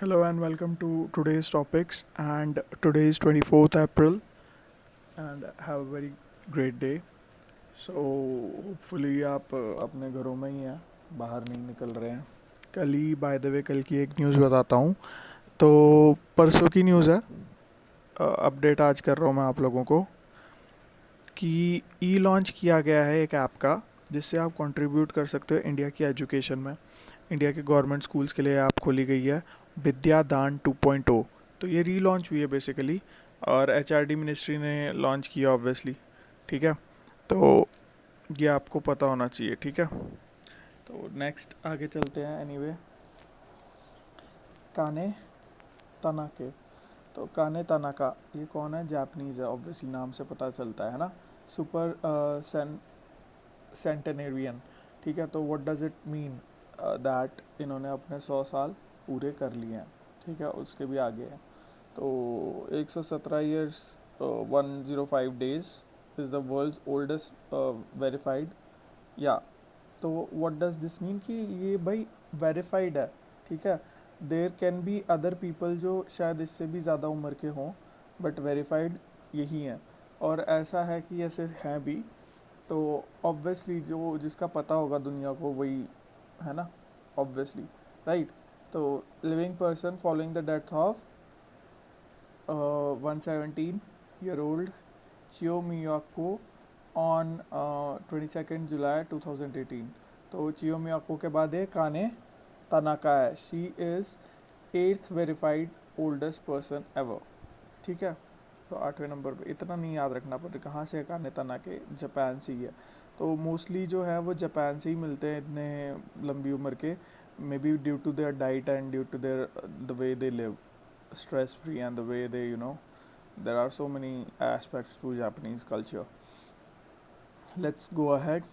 Hello and welcome to today's topics. And today is 24th April, and have a very great day. So hopefully आप अपने घरों में ही हैं, बाहर नहीं निकल रहे हैं. कल ही बाय द वे कल की एक न्यूज़ बताता हूँ. तो परसों की न्यूज़ है. अपडेट आज कर रहा हूँ मैं आप लोगों को कि ई लॉन्च किया गया है एक ऐप का, जिससे आप कंट्रीब्यूट कर सकते हो इंडिया की एजुकेशन में. इंडिया के गवर्नमेंट स्कूल्स के लिए ऐप खोली गई है, विद्यादान 2.0. तो ये री लॉन्च हुई है बेसिकली, और एचआरडी मिनिस्ट्री ने लॉन्च किया ऑब्वियसली. ठीक है, तो ये आपको पता होना चाहिए. ठीक है, तो नेक्स्ट आगे चलते हैं. एनीवे, काने तनाके. तो काने तनाका ये कौन है? जापानीज़ है ऑब्वियसली, नाम से पता चलता है ना. सुपर सेंटेनेरियन. ठीक है, तो what does it mean? That इन्होंने अपने 100 साल पूरे कर लिए हैं. ठीक है, उसके भी आगे है. तो 117 years 105 days is the world's oldest verified. या तो व्हाट डज दिस मीन कि ये भाई वेरीफाइड है. ठीक है, there can be other people जो शायद इससे भी ज़्यादा उम्र के हों, बट वेरीफाइड यही हैं. और ऐसा है कि ऐसे हैं भी. तो ऑब्वियसली जो जिसका पता होगा दुनिया को वही है ना, ऑब्वियसली, राइट. तो living person following the death of 117-year-old Chiyo Miyako on 22 July 2018. तो चियो मियाको के बाद है काने तनाका है. She is eighth verified oldest person ever. ठीक है, तो 8वें नंबर पे. इतना नहीं याद रखना, पर कहाँ से है काने तनाके? जापान से ही है. तो मोस्टली जो है वो जापान से ही मिलते हैं इतने लंबी उम्र के. May be due to their diet and due to their the way they live stress free and the way they, there are so many aspects to Japanese culture. Let's go ahead.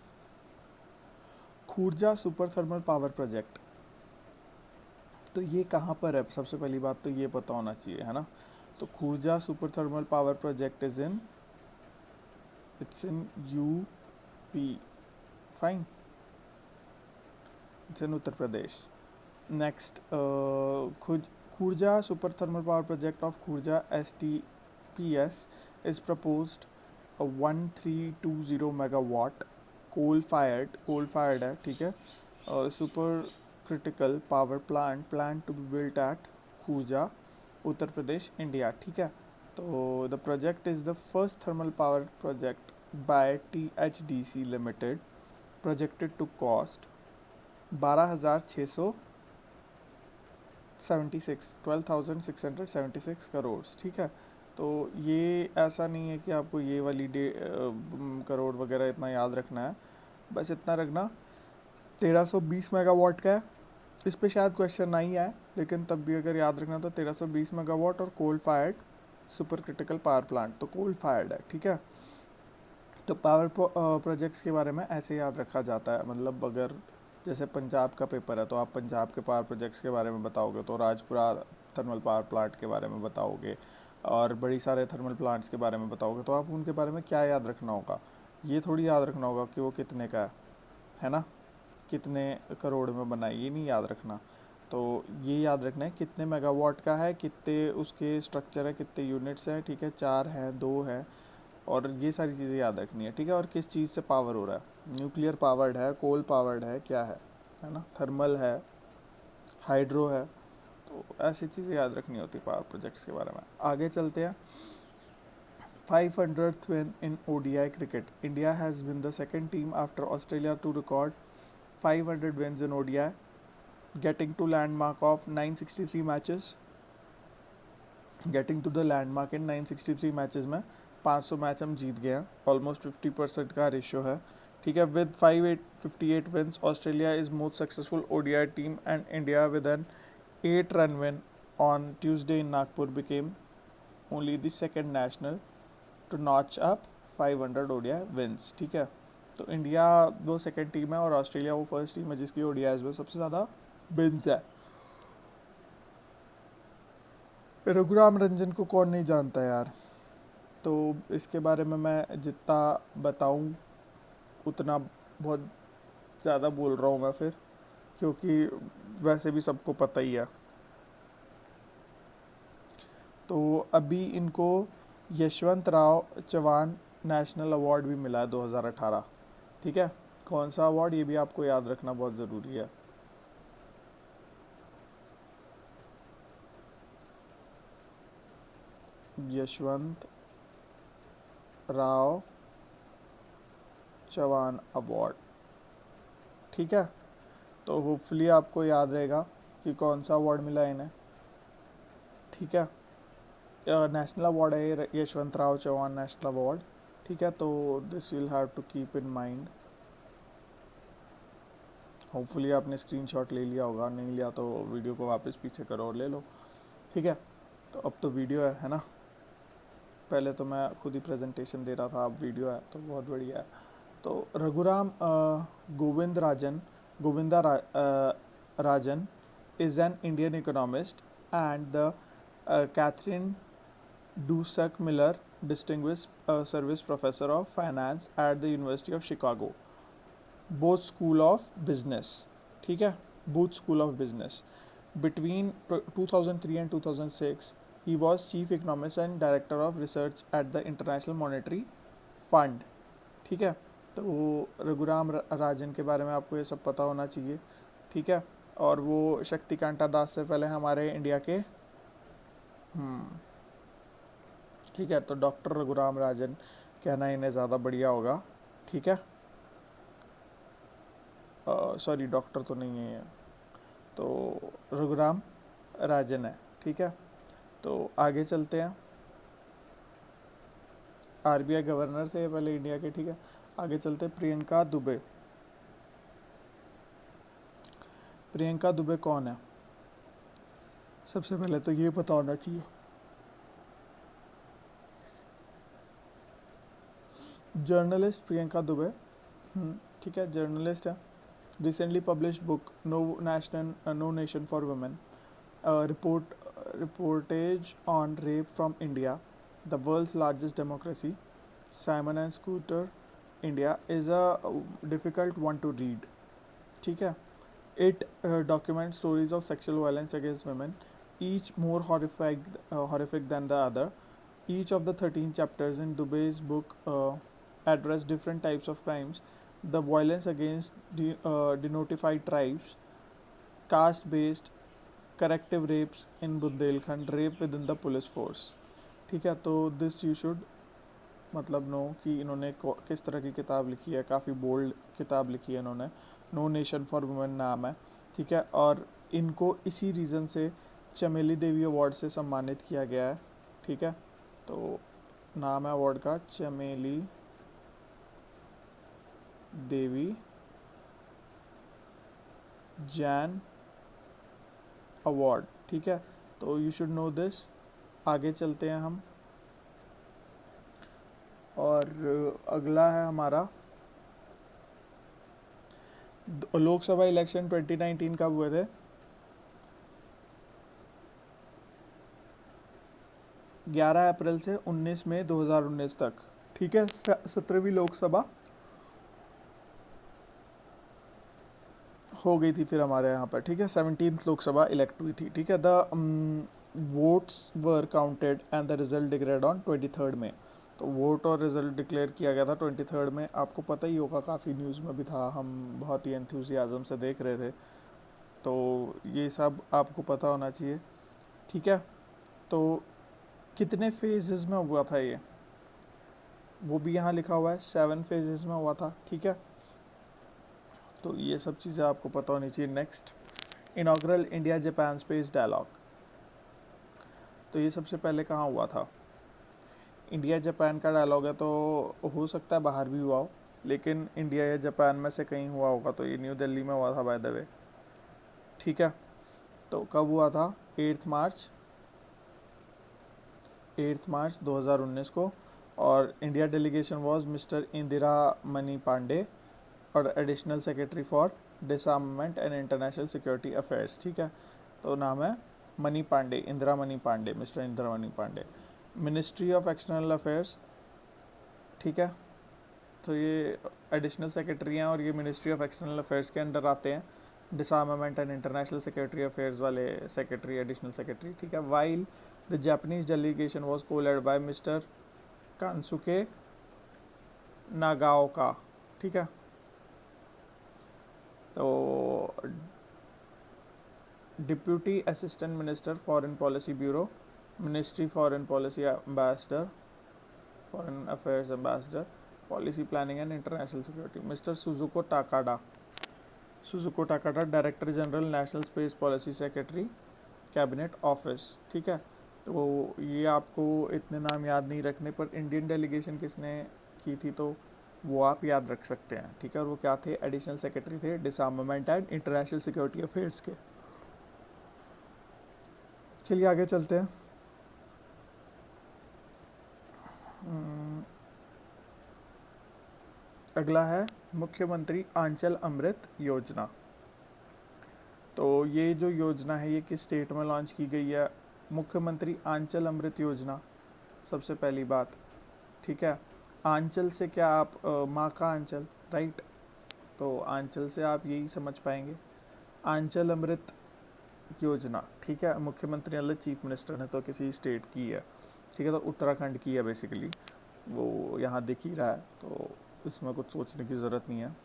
Khurja super thermal power project. तो ये कहाँ पर है? सबसे पहली बात तो ये पता होना चाहिए, है ना. तो Khurja super thermal power project it's in UP. Fine, it's in Uttar Pradesh. Next, Khurja super thermal power project of Khurja STPS is proposed a 1320 megawatt coal fired है. ठीक है, super critical power plant to be built at Khurja, Uttar Pradesh, India. ठीक है, तो the project is the first thermal power project by THDC limited, projected to cost 12,676 crore. ठीक है, तो ये ऐसा नहीं है कि आपको ये वाली करोड़ वगैरह इतना याद रखना है. बस इतना रखना 1320 मेगावाट का है. इस पे शायद क्वेश्चन नहीं आए, लेकिन तब भी अगर याद रखना तो 1320 मेगावाट. और coal fired super critical power plant, तो कोल फायर्ड है. ठीक है, तो पावर प्रोजेक्ट्स के बारे में ऐसे याद रखा जाता है. मतलब अगर जैसे पंजाब का पेपर है तो आप पंजाब के पावर प्रोजेक्ट्स के बारे में बताओगे, तो राजपुरा थर्मल पावर प्लांट के बारे में बताओगे, और बड़ी सारे थर्मल प्लांट्स के बारे में बताओगे, तो आप उनके बारे में क्या याद रखना होगा? ये थोड़ी याद रखना होगा कि वो कितने का है ना, कितने करोड़ में बना है, ये नहीं याद रखना. तो ये याद रखना है कितने मेगावाट का है, कितने उसके स्ट्रक्चर है, कितने यूनिट्स हैं. ठीक है, 4 हैं, 2 हैं, और ये सारी चीज़ें याद रखनी है. ठीक है, और किस चीज़ से पावर हो रहा है, न्यूक्लियर पावर्ड है, कोल पावर्ड है, क्या है ना, थर्मल है, हाइड्रो है. तो ऐसी चीज़ें याद रखनी होती पावर प्रोजेक्ट्स के बारे में. आगे चलते हैं. 500th win in ODI cricket. India has been the second team after Australia to record 500 wins in ODI, getting to landmark of 963 matches. Getting to the landmark in 963 matches में 500 match हम जीत गए हैं. ऑलमोस्ट 50% का ratio है. ठीक है, with 558 wins Australia is most successful ODI team, and India with an 8-run win on Tuesday in Nagpur became only the second national to notch up 500 ODI wins. ठीक है, तो इंडिया वो सेकेंड टीम है और Australia वो first team है जिसकी ODIs में सबसे ज़्यादा विंस है. रघुराम रंजन को कौन नहीं जानता यार. तो इसके बारे में मैं जितना बताऊं उतना बहुत ज़्यादा बोल रहा हूँ मैं फिर, क्योंकि वैसे भी सबको पता ही है. तो अभी इनको यशवंत राव चौहान नेशनल अवार्ड भी मिला है 2018। ठीक है, कौन सा अवार्ड ये भी आपको याद रखना बहुत ज़रूरी है। यशवंत राव चौहान अवार्ड। ठीक है, तो होपफुली आपको याद रहेगा कि कौन सा अवार्ड मिला है इन्हें। ठीक है, नेशनल अवार्ड है ये, यशवंत राव चौहान नेशनल अवार्ड। ठीक है, तो this will have to keep in mind. Hopefully आपने स्क्रीनशॉट ले लिया होगा, नहीं लिया तो वीडियो को वापस पीछे करो और ले लो। ठीक है, तो अब तो वीडियो है ना। पहले तो मैं खुद ही प्रेजेंटेशन दे रहा था, अब वीडियो है तो बहुत बढ़िया है। तो Raghuram Rajan is an Indian economist and the Catherine Dusak Miller Distinguished Service Professor of Finance at the University of Chicago, both School of Business. ठीक है, both School of Business. Between 2003 and 2006, he was Chief Economist and Director of Research at the International Monetary Fund. ठीक है, तो रघुराम राजन के बारे में आपको ये सब पता होना चाहिए। ठीक है, और वो शक्तिकांता दास से पहले हमारे इंडिया के ठीक है, तो डॉक्टर रघुराम राजन कहना इन्हें ज़्यादा बढ़िया होगा। ठीक है, सॉरी डॉक्टर तो नहीं है ये, तो रघुराम राजन है। ठीक है, तो आगे चलते हैं। आरबीआई गवर्नर थे पहले इंडिया के। ठीक है, आगे चलते हैं। प्रियंका दुबे। प्रियंका दुबे कौन है? सबसे पहले तो ये पता होना चाहिए। जर्नलिस्ट प्रियंका दुबे, ठीक है, जर्नलिस्ट है। Recently published book no nation for women, reportage on rape from India, the world's largest democracy, Simon and Schuster India is a difficult one to read. ठीक है, it documents stories of sexual violence against women, each more horrific than the other. Each of the 13 chapters in Dubey's book address different types of crimes: the violence against denotified tribes, caste-based corrective rapes in Bundelkhand, rape within the police force. ठीक है, तो this you should मतलब no कि इन्होंने किस तरह की किताब लिखी है। काफ़ी बोल्ड किताब लिखी है इन्होंने, नो नेशन फॉर वुमेन नाम है। ठीक है, और इनको इसी रीज़न से चमेली देवी अवार्ड से सम्मानित किया गया है। ठीक है, तो नाम है अवार्ड का चमेली देवी जैन अवार्ड। ठीक है, तो यू शुड नो दिस। आगे चलते हैं हम, और अगला है हमारा लोकसभा इलेक्शन 2019 कब हुए थे? 11 अप्रैल से 19 मई 2019 तक। ठीक है, 17वीं लोकसभा हो गई थी फिर हमारे यहाँ पर। ठीक है, 17th लोकसभा इलेक्ट हुई थी। ठीक है, the votes were counted and the result declared on 23 मई। तो वोट और रिज़ल्ट डिक्लेयर किया गया था 23 में। आपको पता ही होगा, काफ़ी न्यूज़ में भी था, हम बहुत ही एंथुसियाज़म से देख रहे थे। तो ये सब आपको पता होना चाहिए। ठीक है, तो कितने फेजेस में हुआ था ये, वो भी यहाँ लिखा हुआ है, 7 फेजेस में हुआ था। ठीक है, तो ये सब चीज़ें आपको पता होनी चाहिए। Next, inaugural India Japan space dialogue. तो ये सबसे पहले कहाँ हुआ था? इंडिया जापान का डायलॉग है, तो हो सकता है बाहर भी हुआ हो, लेकिन इंडिया या जापान में से कहीं हुआ होगा। तो ये न्यू दिल्ली में हुआ था बाय द वे। ठीक है, तो कब हुआ था? 8 मार्च 2019 को। और India delegation was Mister Indira Mani Pandey और additional secretary for disarmament and international security affairs. ठीक है, तो नाम है Mani Pandey, Indira Mani Pandey, Mister Indira Mani Pandey. Ministry of external affairs. ठीक है, तो ये एडिशनल सेक्रेटरी हैं और ये मिनिस्ट्री ऑफ एक्सटर्नल अफेयर्स के अंडर आते हैं। Disarmament and international security affairs वाले सेक्रेटरी, एडिशनल सेक्रेटरी, ठीक है। While the Japanese delegation was co led by Mister Kansuke Nagaoka, ठीक है। तो deputy assistant minister foreign policy bureau, ministry foreign policy ambassador, foreign affairs ambassador, policy planning and international security, Mister Suzuko Takada, Suzuko Takada director general national space policy secretary cabinet office, ठीक है। तो ये आपको इतने नाम याद नहीं रखने, पर इंडियन डेलीगेशन किसने की थी तो वो आप याद रख सकते हैं, ठीक है। और वो क्या थे, एडिशनल सेक्रेटरी थे डिसआर्मामेंट एंड इंटरनेशनल सिक्योरिटी अफेयर्स के। चलिए आगे चलते हैं। अगला है मुख्यमंत्री आंचल अमृत योजना। तो ये जो योजना है ये किस स्टेट में लॉन्च की गई है, मुख्यमंत्री आंचल अमृत योजना। सबसे पहली बात, ठीक है, आंचल से क्या आप माँ का आंचल, राइट, तो आंचल से आप यही समझ पाएंगे, आंचल अमृत योजना, ठीक है। मुख्यमंत्री मतलब चीफ मिनिस्टर ने तो किसी स्टेट की है, ठीक है, तो उत्तराखंड की है बेसिकली, वो यहाँ दिख ही रहा है, तो इसमें कुछ सोचने की ज़रूरत नहीं है।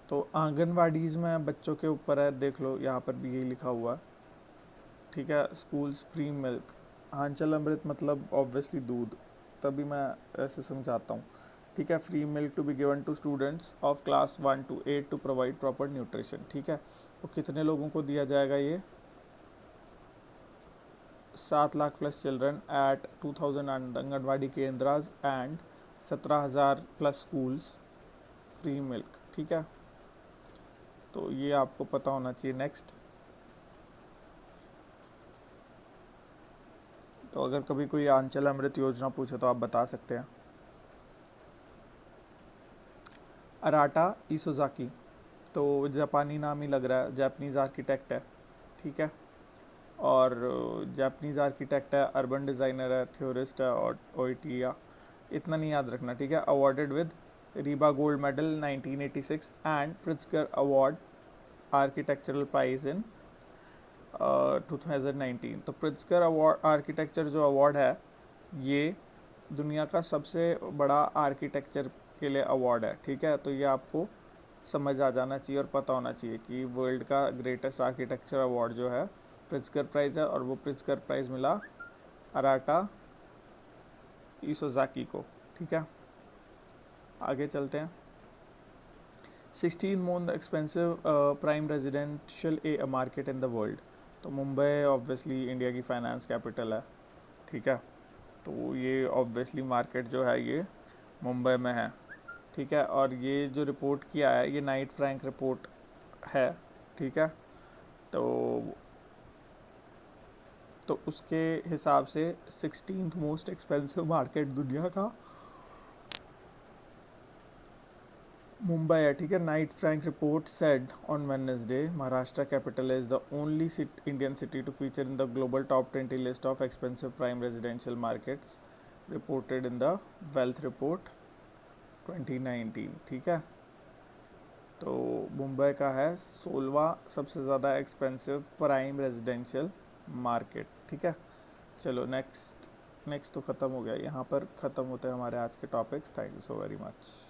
तो आंगनवाड़ीज़ में बच्चों के ऊपर है, देख लो यहाँ पर भी यही लिखा हुआ है, ठीक है। स्कूल्स फ्री मिल्क, आंचल अमृत मतलब ऑब्वियसली दूध, तभी मैं ऐसे समझाता हूँ, ठीक है। Free milk to be given to students of class 1 to 8 to provide proper nutrition, ठीक है। तो कितने लोगों को दिया जाएगा ये, 7 lakh plus children at 2000 anganwadi केंद्राज and 17,000 plus schools free milk, ठीक है। तो ये आपको पता होना चाहिए। नेक्स्ट, तो अगर कभी कोई आंचल अमृत योजना पूछे तो आप बता सकते हैं। अराटा इसोजाकी, तो जापानी नाम ही लग रहा है, जापानीज आर्किटेक्ट है, ठीक है। और जापानीज आर्किटेक्ट है, अर्बन डिज़ाइनर है, थ्योरिस्ट है, और ओइटिया, इतना नहीं याद रखना, ठीक है। Awarded with RIBA gold medal 1986 and Pritzker award architectural prize in 2019। तो प्रिट्जकर अवार्ड आर्किटेक्चर जो अवार्ड है ये दुनिया का सबसे बड़ा आर्किटेक्चर के लिए अवार्ड है, ठीक है। तो ये आपको समझ आ जाना चाहिए और पता होना चाहिए कि वर्ल्ड का ग्रेटेस्ट आर्किटेक्चर अवार्ड जो है प्रिट्जकर प्राइज़ है, और वो प्रिट्जकर प्राइज़ मिला अराटा इसोजाकी को, ठीक है। आगे चलते हैं। 16 most expensive prime residential A market in the world, तो मुंबई ऑब्वियसली इंडिया की फाइनेंस कैपिटल है, ठीक है। तो ये ऑब्वियसली मार्केट जो है ये मुंबई में है, ठीक है। और ये जो रिपोर्ट किया है ये नाइट फ्रैंक रिपोर्ट है, ठीक है। तो उसके हिसाब से 16th मोस्ट एक्सपेंसिव मार्केट दुनिया का मुंबई है, ठीक है। Knight Frank report said on Wednesday Maharashtra capital is the only Indian city to feature in the global top 20 list of expensive prime residential markets reported in the wealth report 2019, ठीक है। तो मुंबई का है 16वां सबसे ज़्यादा एक्सपेंसिव प्राइम रेजिडेंशियल मार्केट, ठीक है। चलो नेक्स्ट तो ख़त्म हो गया, यहाँ पर ख़त्म होते हैं हमारे आज के topics. Thank you so very much.